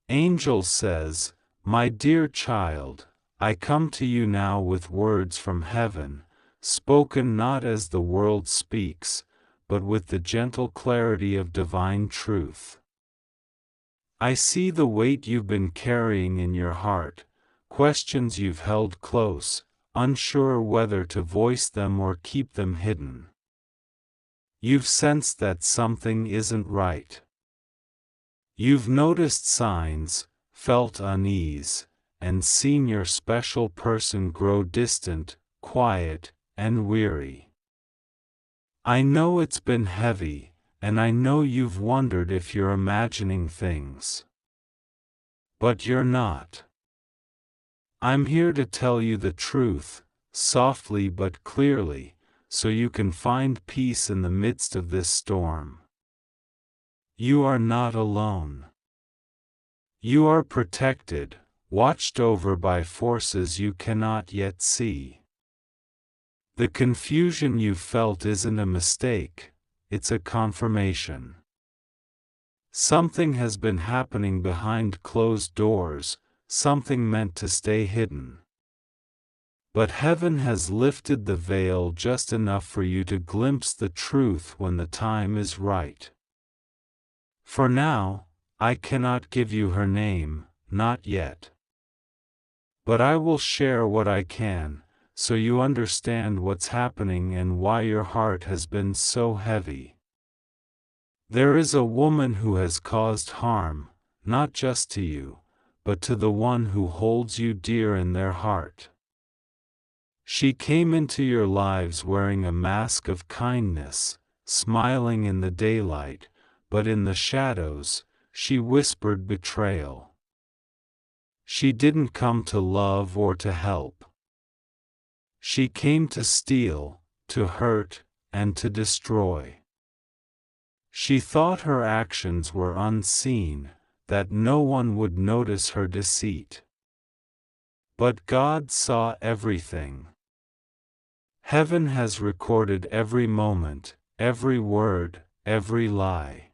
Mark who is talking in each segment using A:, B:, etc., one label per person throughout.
A: Angel says, "My dear child, I come to you now with words from heaven, spoken not as the world speaks, but with the gentle clarity of divine truth. I see the weight you've been carrying in your heart, questions you've held close, unsure whether to voice them or keep them hidden. You've sensed that something isn't right. You've noticed signs, felt unease, and seen your special person grow distant, quiet, and weary. I know it's been heavy, and I know you've wondered if you're imagining things. But you're not. I'm here to tell you the truth, softly but clearly, so you can find peace in the midst of this storm. You are not alone. You are protected, watched over by forces you cannot yet see. The confusion you felt isn't a mistake, it's a confirmation. Something has been happening behind closed doors, something meant to stay hidden. But heaven has lifted the veil just enough for you to glimpse the truth when the time is right. For now, I cannot give you her name, not yet. But I will share what I can, so you understand what's happening and why your heart has been so heavy. There is a woman who has caused harm, not just to you, but to the one who holds you dear in their heart. She came into your lives wearing a mask of kindness, smiling in the daylight, but in the shadows, she whispered betrayal. She didn't come to love or to help. She came to steal, to hurt, and to destroy. She thought her actions were unseen, that no one would notice her deceit. But God saw everything. Heaven has recorded every moment, every word, every lie.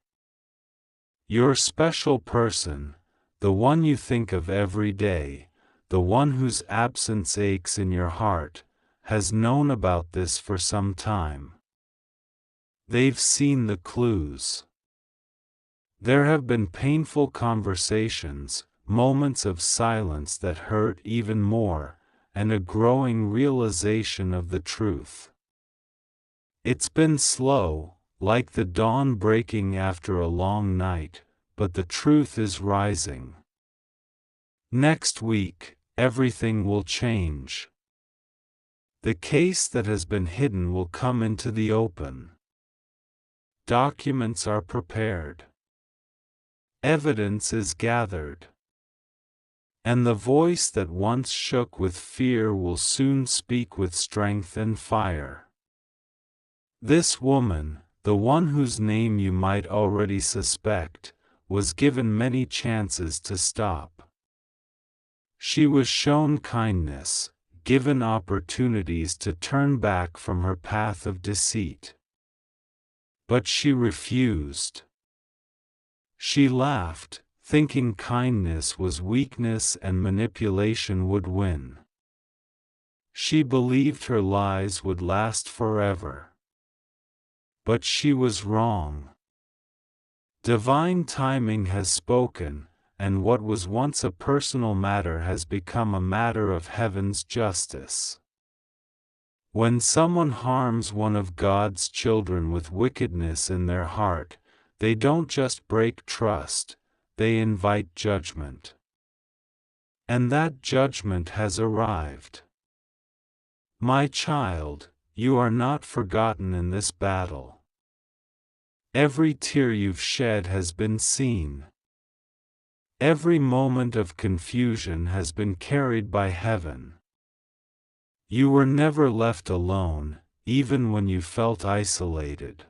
A: Your special person, the one you think of every day, the one whose absence aches in your heart, has known about this for some time. They've seen the clues. There have been painful conversations, moments of silence that hurt even more, and a growing realization of the truth. It's been slow, like the dawn breaking after a long night, but the truth is rising. Next week, everything will change. The case that has been hidden will come into the open. Documents are prepared. Evidence is gathered. And the voice that once shook with fear will soon speak with strength and fire. This woman, the one whose name you might already suspect, was given many chances to stop. She was shown kindness, given opportunities to turn back from her path of deceit. But she refused. She laughed, thinking kindness was weakness and manipulation would win. She believed her lies would last forever. But she was wrong. Divine timing has spoken, and what was once a personal matter has become a matter of heaven's justice. When someone harms one of God's children with wickedness in their heart, they don't just break trust, they invite judgment. And that judgment has arrived. My child, you are not forgotten in this battle. Every tear you've shed has been seen. Every moment of confusion has been carried by heaven. You were never left alone, even when you felt isolated.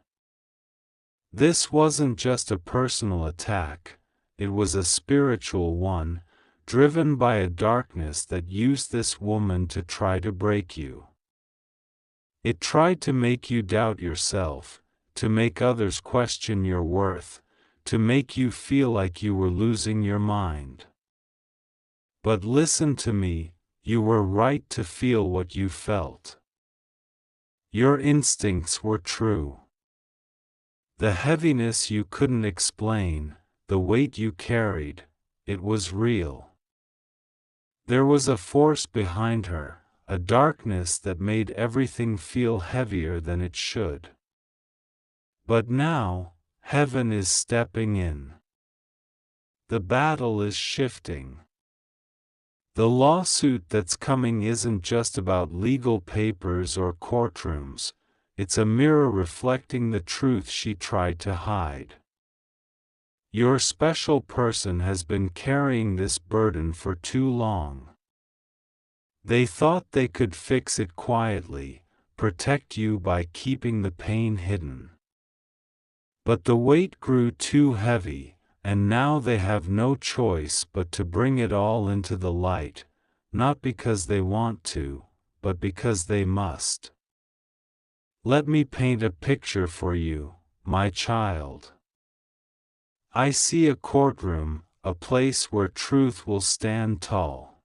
A: This wasn't just a personal attack, it was a spiritual one, driven by a darkness that used this woman to try to break you. It tried to make you doubt yourself, to make others question your worth, to make you feel like you were losing your mind. But listen to me, you were right to feel what you felt. Your instincts were true. The heaviness you couldn't explain, the weight you carried, it was real. There was a force behind her, a darkness that made everything feel heavier than it should. But now, heaven is stepping in. The battle is shifting. The lawsuit that's coming isn't just about legal papers or courtrooms, it's a mirror reflecting the truth she tried to hide. Your special person has been carrying this burden for too long. They thought they could fix it quietly, protect you by keeping the pain hidden. But the weight grew too heavy, and now they have no choice but to bring it all into the light, not because they want to, but because they must. Let me paint a picture for you, my child. I see a courtroom, a place where truth will stand tall.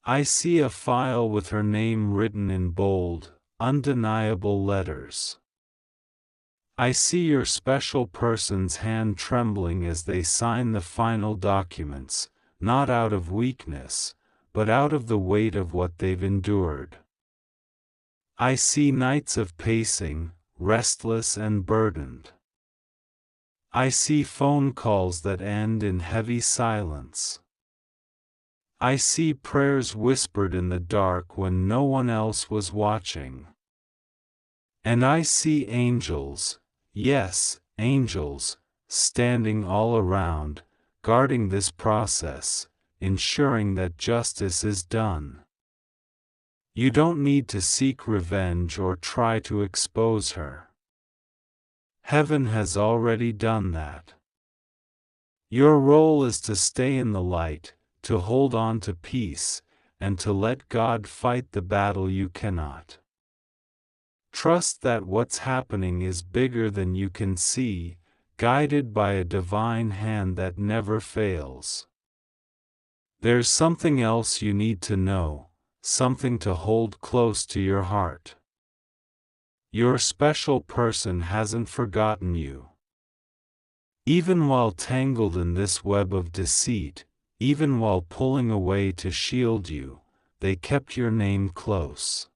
A: I see a file with her name written in bold, undeniable letters. I see your special person's hand trembling as they sign the final documents, not out of weakness, but out of the weight of what they've endured. I see nights of pacing, restless and burdened. I see phone calls that end in heavy silence. I see prayers whispered in the dark when no one else was watching. And I see angels, yes, angels, standing all around, guarding this process, ensuring that justice is done. You don't need to seek revenge or try to expose her. Heaven has already done that. Your role is to stay in the light, to hold on to peace, and to let God fight the battle you cannot. Trust that what's happening is bigger than you can see, guided by a divine hand that never fails. There's something else you need to know, something to hold close to your heart. Your special person hasn't forgotten you. Even while tangled in this web of deceit, even while pulling away to shield you, they kept your name close.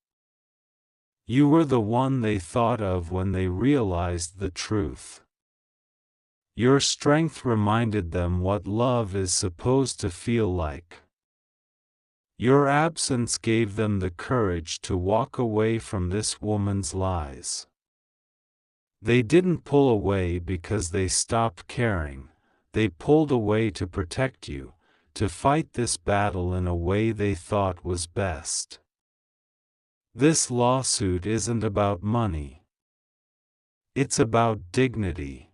A: You were the one they thought of when they realized the truth. Your strength reminded them what love is supposed to feel like. Your absence gave them the courage to walk away from this woman's lies. They didn't pull away because they stopped caring, they pulled away to protect you, to fight this battle in a way they thought was best. This lawsuit isn't about money. It's about dignity.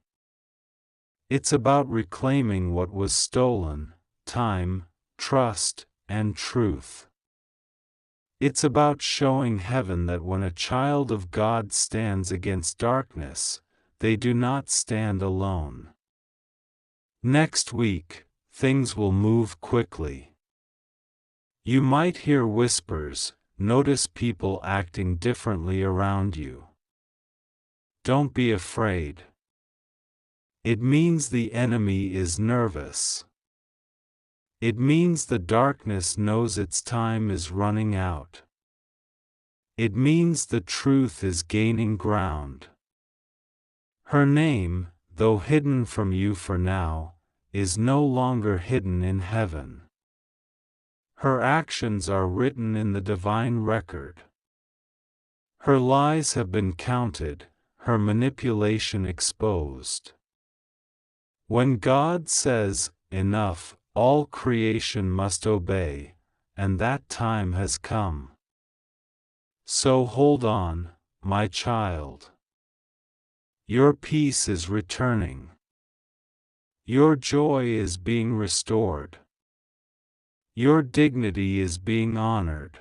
A: It's about reclaiming what was stolen, time, trust, and truth. It's about showing heaven that when a child of God stands against darkness, they do not stand alone. Next week, things will move quickly. You might hear whispers, notice people acting differently around you. Don't be afraid. It means the enemy is nervous. It means the darkness knows its time is running out. It means the truth is gaining ground. Her name, though hidden from you for now, is no longer hidden in heaven. Her actions are written in the divine record. Her lies have been counted, her manipulation exposed. When God says, "Enough," all creation must obey, and that time has come. So hold on, my child. Your peace is returning. Your joy is being restored. Your dignity is being honored.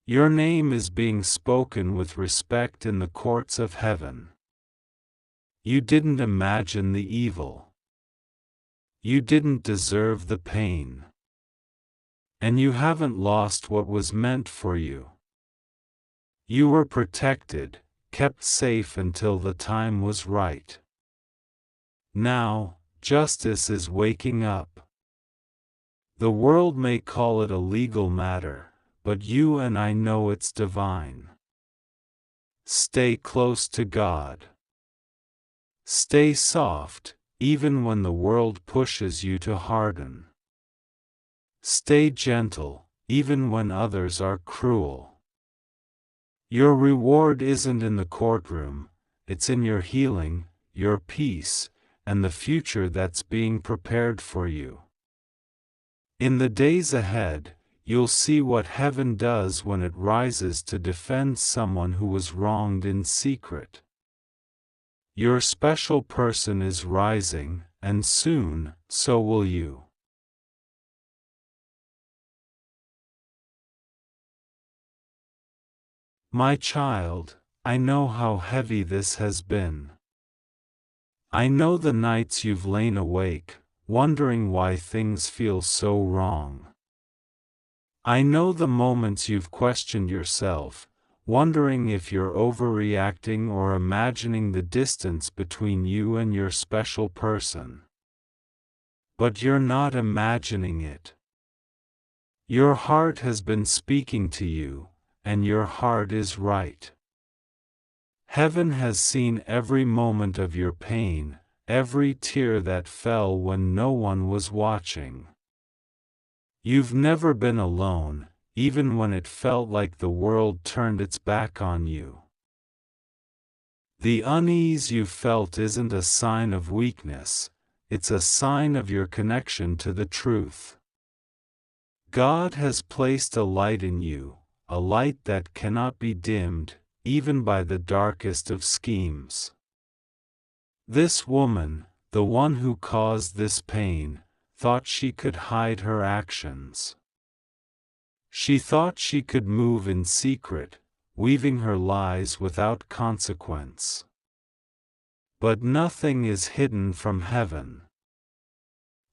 A: Your name is being spoken with respect in the courts of heaven. You didn't imagine the evil. You didn't deserve the pain. And you haven't lost what was meant for you. You were protected, kept safe until the time was right. Now, justice is waking up. The world may call it a legal matter, but you and I know it's divine. Stay close to God. Stay soft, even when the world pushes you to harden. Stay gentle, even when others are cruel. Your reward isn't in the courtroom, it's in your healing, your peace, and the future that's being prepared for you. In the days ahead, you'll see what heaven does when it rises to defend someone who was wronged in secret. Your special person is rising, and soon, so will you. My child, I know how heavy this has been. I know the nights you've lain awake, wondering why things feel so wrong. I know the moments you've questioned yourself, wondering if you're overreacting or imagining the distance between you and your special person. But you're not imagining it. Your heart has been speaking to you, and your heart is right. Heaven has seen every moment of your pain, every tear that fell when no one was watching. You've never been alone, even when it felt like the world turned its back on you. The unease you felt isn't a sign of weakness, it's a sign of your connection to the truth. God has placed a light in you, a light that cannot be dimmed, even by the darkest of schemes. This woman, the one who caused this pain, thought she could hide her actions. She thought she could move in secret, weaving her lies without consequence. But nothing is hidden from heaven.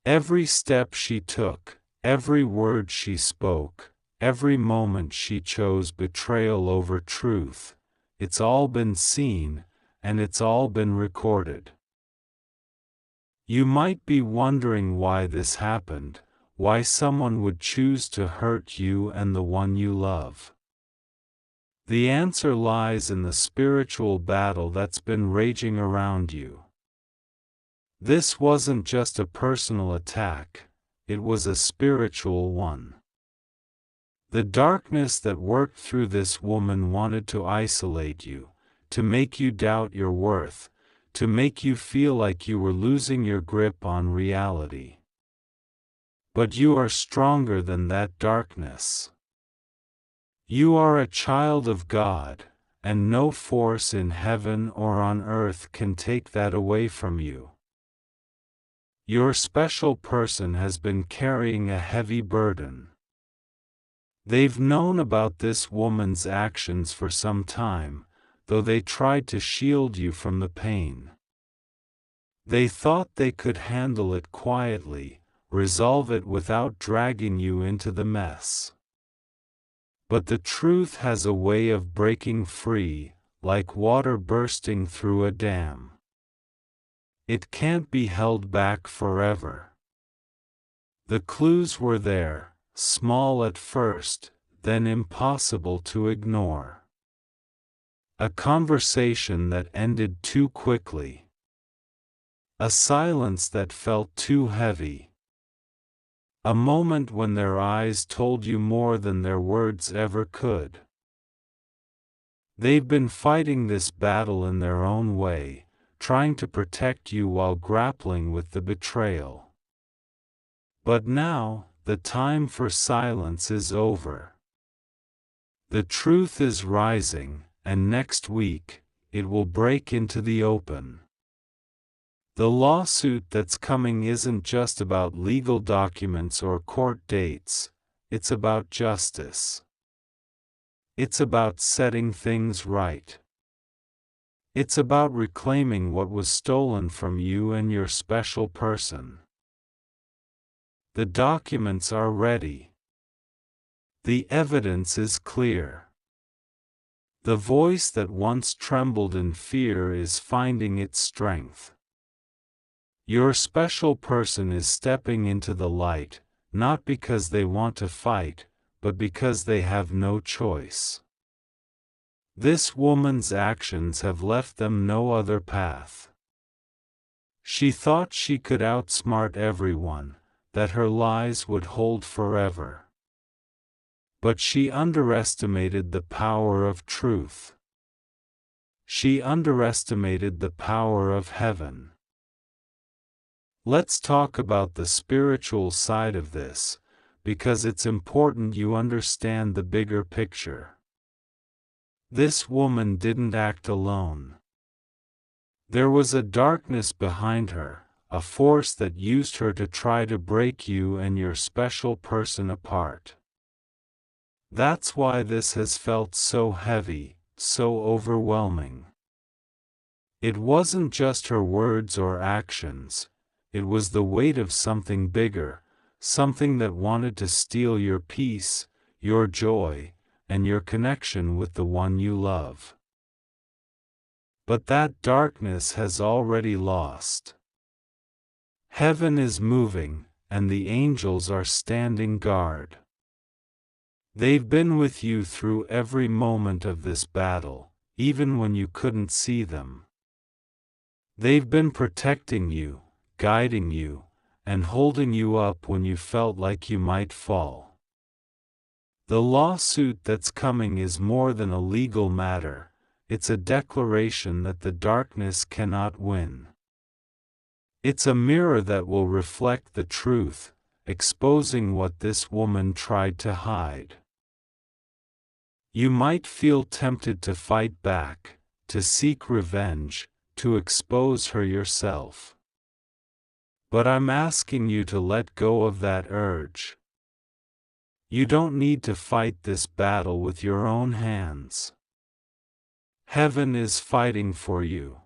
A: Every step she took, every word she spoke, every moment she chose betrayal over truth, it's all been seen, and it's all been recorded. You might be wondering why this happened, why someone would choose to hurt you and the one you love. The answer lies in the spiritual battle that's been raging around you. This wasn't just a personal attack, it was a spiritual one. The darkness that worked through this woman wanted to isolate you, to make you doubt your worth, to make you feel like you were losing your grip on reality. But you are stronger than that darkness. You are a child of God, and no force in heaven or on earth can take that away from you. Your special person has been carrying a heavy burden. They've known about this woman's actions for some time, though they tried to shield you from the pain. They thought they could handle it quietly, resolve it without dragging you into the mess. But the truth has a way of breaking free, like water bursting through a dam. It can't be held back forever. The clues were there, small at first, then impossible to ignore. A conversation that ended too quickly. A silence that felt too heavy. A moment when their eyes told you more than their words ever could. They've been fighting this battle in their own way, trying to protect you while grappling with the betrayal. But now, the time for silence is over. The truth is rising, and next week, it will break into the open. The lawsuit that's coming isn't just about legal documents or court dates, it's about justice. It's about setting things right. It's about reclaiming what was stolen from you and your special person. The documents are ready. The evidence is clear. The voice that once trembled in fear is finding its strength. Your special person is stepping into the light, not because they want to fight, but because they have no choice. This woman's actions have left them no other path. She thought she could outsmart everyone, that her lies would hold forever. But she underestimated the power of truth. She underestimated the power of heaven. Let's talk about the spiritual side of this, because it's important you understand the bigger picture. This woman didn't act alone. There was a darkness behind her, a force that used her to try to break you and your special person apart. That's why this has felt so heavy, so overwhelming. It wasn't just her words or actions, it was the weight of something bigger, something that wanted to steal your peace, your joy, and your connection with the one you love. But that darkness has already lost. Heaven is moving, and the angels are standing guard. They've been with you through every moment of this battle, even when you couldn't see them. They've been protecting you, guiding you, and holding you up when you felt like you might fall. The lawsuit that's coming is more than a legal matter, it's a declaration that the darkness cannot win. It's a mirror that will reflect the truth, exposing what this woman tried to hide. You might feel tempted to fight back, to seek revenge, to expose her yourself. But I'm asking you to let go of that urge. You don't need to fight this battle with your own hands. Heaven is fighting for you.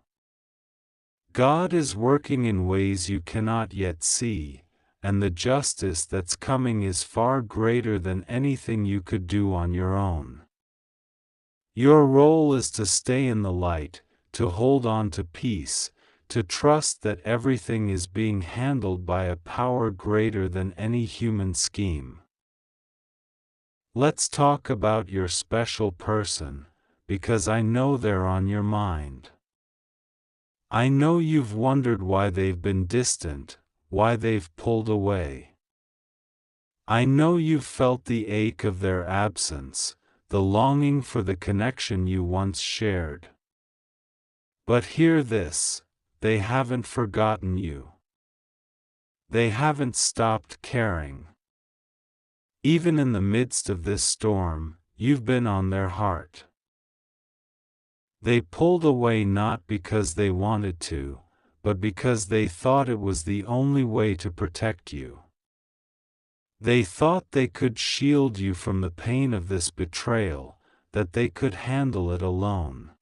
A: God is working in ways you cannot yet see, and the justice that's coming is far greater than anything you could do on your own. Your role is to stay in the light, to hold on to peace, to trust that everything is being handled by a power greater than any human scheme. Let's talk about your special person, because I know they're on your mind. I know you've wondered why they've been distant, why they've pulled away. I know you've felt the ache of their absence, the longing for the connection you once shared. But hear this, they haven't forgotten you. They haven't stopped caring. Even in the midst of this storm, you've been on their heart. They pulled away not because they wanted to, but because they thought it was the only way to protect you. They thought they could shield you from the pain of this betrayal, that they could handle it alone.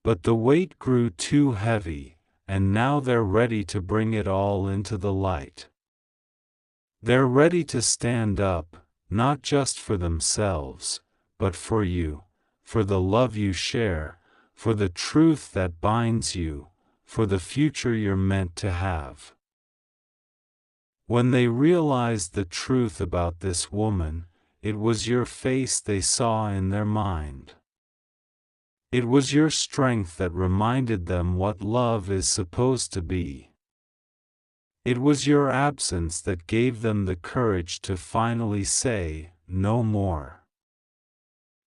A: But the weight grew too heavy, and now they're ready to bring it all into the light. They're ready to stand up, not just for themselves, but for you, for the love you share, for the truth that binds you, for the future you're meant to have. When they realized the truth about this woman, it was your face they saw in their mind. It was your strength that reminded them what love is supposed to be. It was your absence that gave them the courage to finally say, "No more."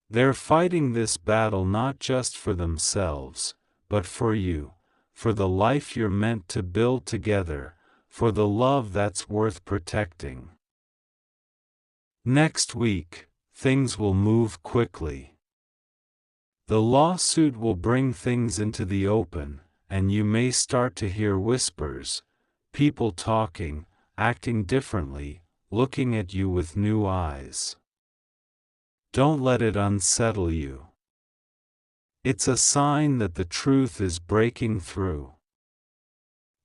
A: They're fighting this battle not just for themselves, but for you, for the life you're meant to build together, for the love that's worth protecting. Next week, things will move quickly. The lawsuit will bring things into the open, and you may start to hear whispers, people talking, acting differently, looking at you with new eyes. Don't let it unsettle you. It's a sign that the truth is breaking through.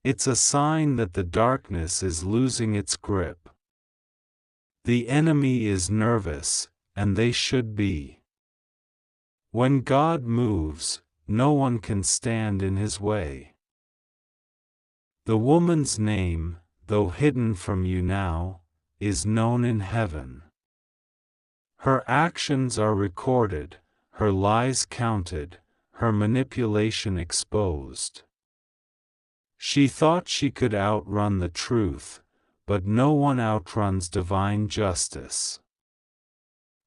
A: It's a sign that the darkness is losing its grip. The enemy is nervous, and they should be. When God moves, no one can stand in his way. The woman's name, though hidden from you now, is known in heaven. Her actions are recorded, her lies counted, her manipulation exposed. She thought she could outrun the truth, but no one outruns divine justice.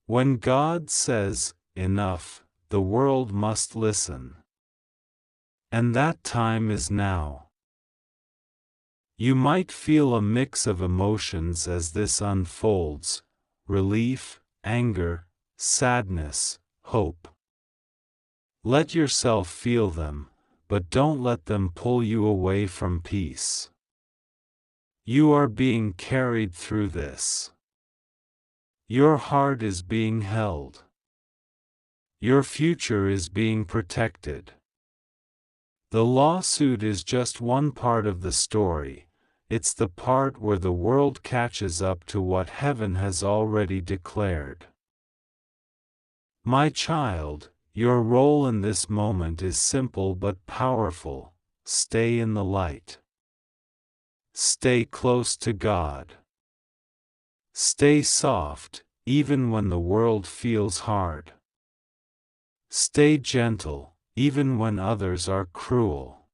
A: When God says, "Enough," the world must listen. And that time is now. You might feel a mix of emotions as this unfolds: relief, anger, sadness, hope. Let yourself feel them, but don't let them pull you away from peace. You are being carried through this. Your heart is being held. Your future is being protected. The lawsuit is just one part of the story. It's the part where the world catches up to what heaven has already declared. My child, your role in this moment is simple but powerful. Stay in the light. Stay close to God. Stay soft, even when the world feels hard. Stay gentle, even when others are cruel.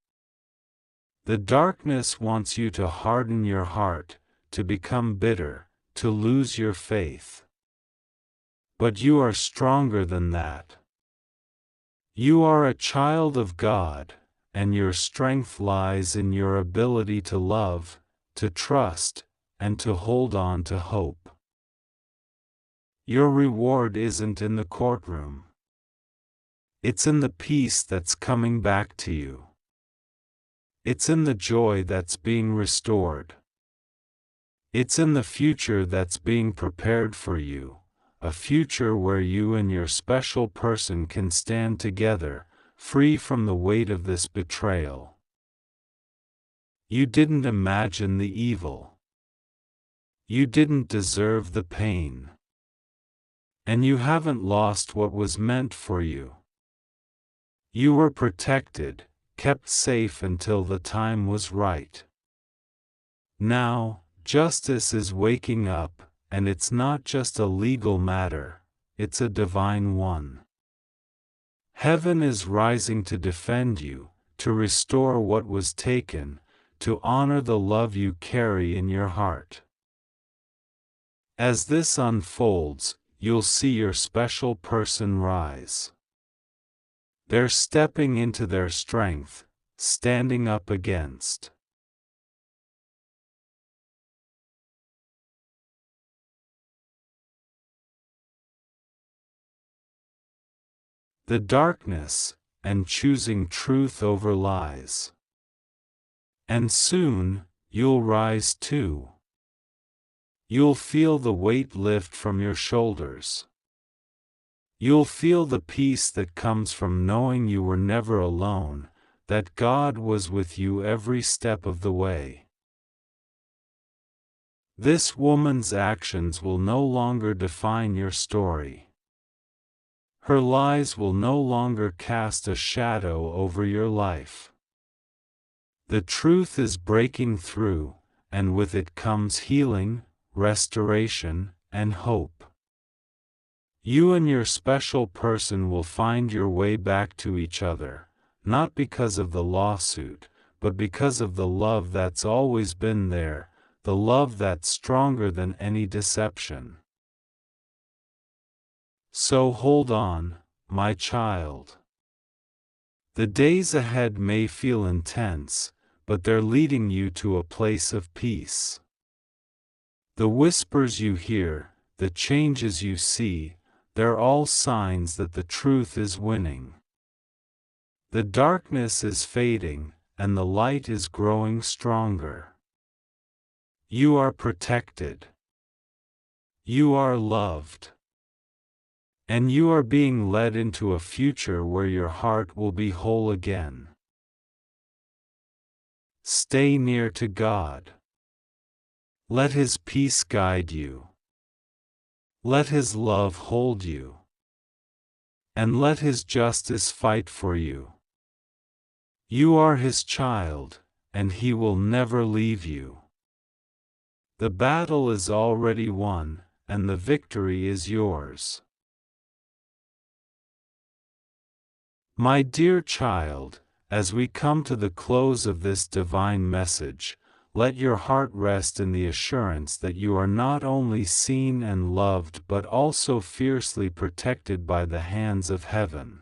A: The darkness wants you to harden your heart, to become bitter, to lose your faith. But you are stronger than that. You are a child of God, and your strength lies in your ability to love, to trust, and to hold on to hope. Your reward isn't in the courtroom. It's in the peace that's coming back to you. It's in the joy that's being restored. It's in the future that's being prepared for you, a future where you and your special person can stand together, free from the weight of this betrayal. You didn't imagine the evil. You didn't deserve the pain. And you haven't lost what was meant for you. You were protected, kept safe until the time was right. Now, justice is waking up, and it's not just a legal matter, it's a divine one. Heaven is rising to defend you, to restore what was taken, to honor the love you carry in your heart. As this unfolds, you'll see your special person rise. They're stepping into their strength, standing up against the darkness, and choosing truth over lies. And soon, you'll rise too. You'll feel the weight lift from your shoulders. You'll feel the peace that comes from knowing you were never alone, that God was with you every step of the way. This woman's actions will no longer define your story. Her lies will no longer cast a shadow over your life. The truth is breaking through, and with it comes healing, restoration, and hope. You and your special person will find your way back to each other, not because of the lawsuit, but because of the love that's always been there, the love that's stronger than any deception. So hold on, my child. The days ahead may feel intense, but they're leading you to a place of peace. The whispers you hear, the changes you see, they're all signs that the truth is winning. The darkness is fading, and the light is growing stronger. You are protected. You are loved. And you are being led into a future where your heart will be whole again. Stay near to God. Let His peace guide you. Let His love hold you. And let His justice fight for you. You are His child, and He will never leave you. The battle is already won, and the victory is yours. My dear child, as we come to the close of this divine message, let your heart rest in the assurance that you are not only seen and loved but also fiercely protected by the hands of heaven.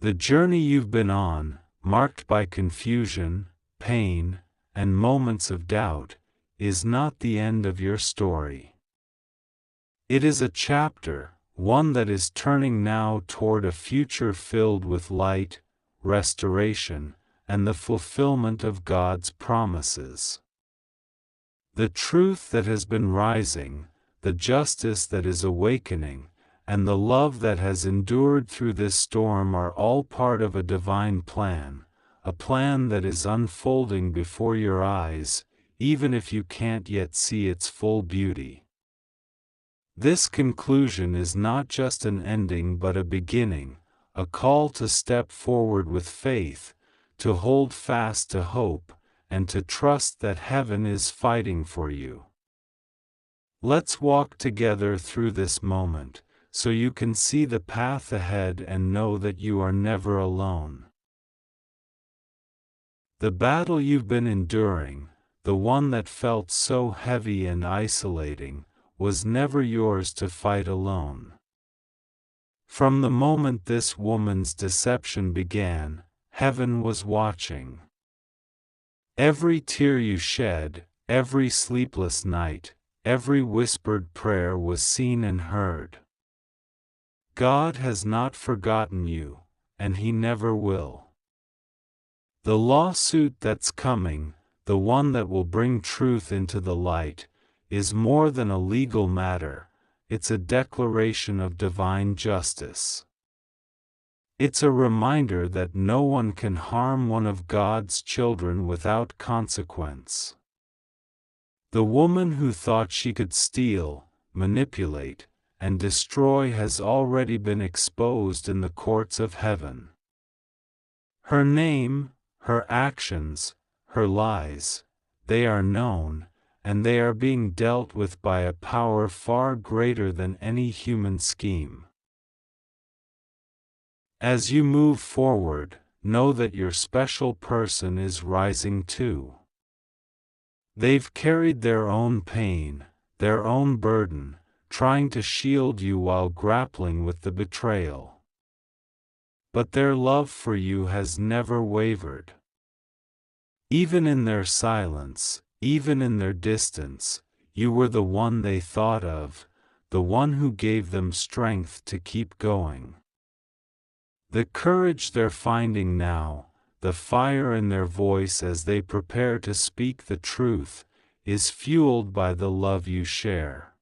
A: The journey you've been on, marked by confusion, pain, and moments of doubt, is not the end of your story. It is a chapter, one that is turning now toward a future filled with light, restoration, and the fulfillment of God's promises. The truth that has been rising, the justice that is awakening, and the love that has endured through this storm are all part of a divine plan, a plan that is unfolding before your eyes, even if you can't yet see its full beauty. This conclusion is not just an ending but a beginning, a call to step forward with faith, to hold fast to hope, and to trust that heaven is fighting for you. Let's walk together through this moment, so you can see the path ahead and know that you are never alone. The battle you've been enduring, the one that felt so heavy and isolating, was never yours to fight alone. From the moment this woman's deception began, heaven was watching. Every tear you shed, every sleepless night, every whispered prayer was seen and heard. God has not forgotten you, and He never will. The lawsuit that's coming, the one that will bring truth into the light, is more than a legal matter, it's a declaration of divine justice. It's a reminder that no one can harm one of God's children without consequence. The woman who thought she could steal, manipulate, and destroy has already been exposed in the courts of heaven. Her name, her actions, her lies, they are known, and they are being dealt with by a power far greater than any human scheme. As you move forward, know that your special person is rising too. They've carried their own pain, their own burden, trying to shield you while grappling with the betrayal. But their love for you has never wavered. Even in their silence, even in their distance, you were the one they thought of, the one who gave them strength to keep going. The courage they're finding now, the fire in their voice as they prepare to speak the truth, is fueled by the love you share.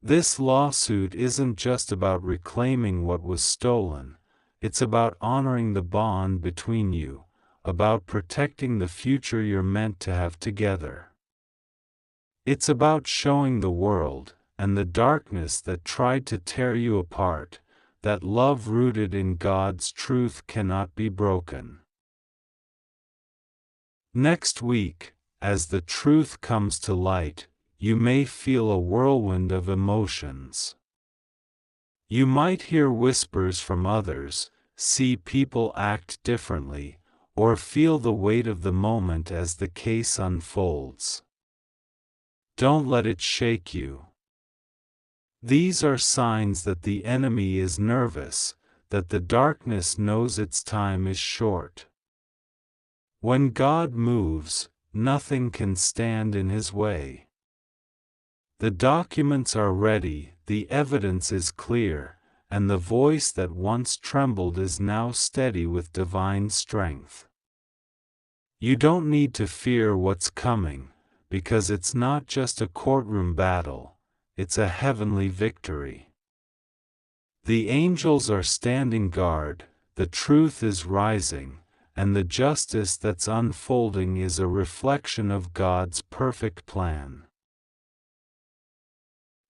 A: This lawsuit isn't just about reclaiming what was stolen, it's about honoring the bond between you, about protecting the future you're meant to have together. It's about showing the world, and the darkness that tried to tear you apart, that love rooted in God's truth cannot be broken. Next week, as the truth comes to light, you may feel a whirlwind of emotions. You might hear whispers from others, see people act differently, or feel the weight of the moment as the case unfolds. Don't let it shake you. These are signs that the enemy is nervous, that the darkness knows its time is short. When God moves, nothing can stand in His way. The documents are ready, the evidence is clear, and the voice that once trembled is now steady with divine strength. You don't need to fear what's coming, because it's not just a courtroom battle, it's a heavenly victory. The angels are standing guard, the truth is rising, and the justice that's unfolding is a reflection of God's perfect plan.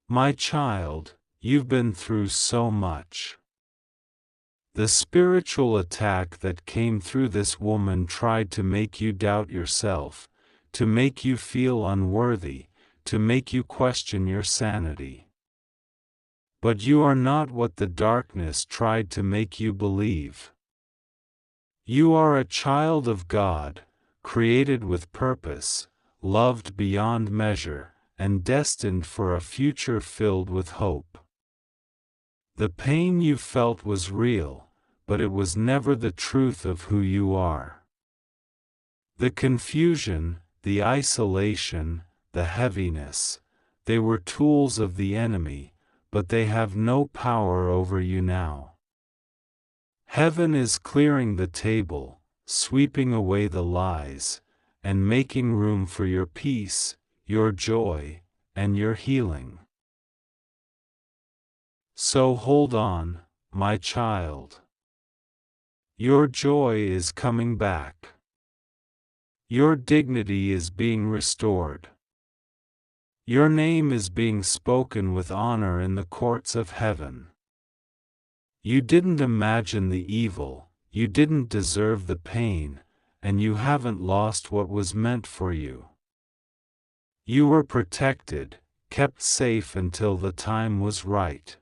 A: My child, you've been through so much. The spiritual attack that came through this woman tried to make you doubt yourself, to make you feel unworthy, to make you question your sanity. But you are not what the darkness tried to make you believe. You are a child of God, created with purpose, loved beyond measure, and destined for a future filled with hope. The pain you felt was real, but it was never the truth of who you are. The confusion, the isolation, the heaviness, they were tools of the enemy, but they have no power over you now. Heaven is clearing the table, sweeping away the lies, and making room for your peace, your joy, and your healing. So hold on, my child. Your joy is coming back. Your dignity is being restored. Your name is being spoken with honor in the courts of heaven. You didn't imagine the evil, you didn't deserve the pain, and you haven't lost what was meant for you. You were protected, kept safe until the time was right.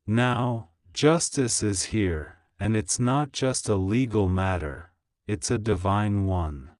A: Now, justice is here, and it's not just a legal matter, it's a divine one.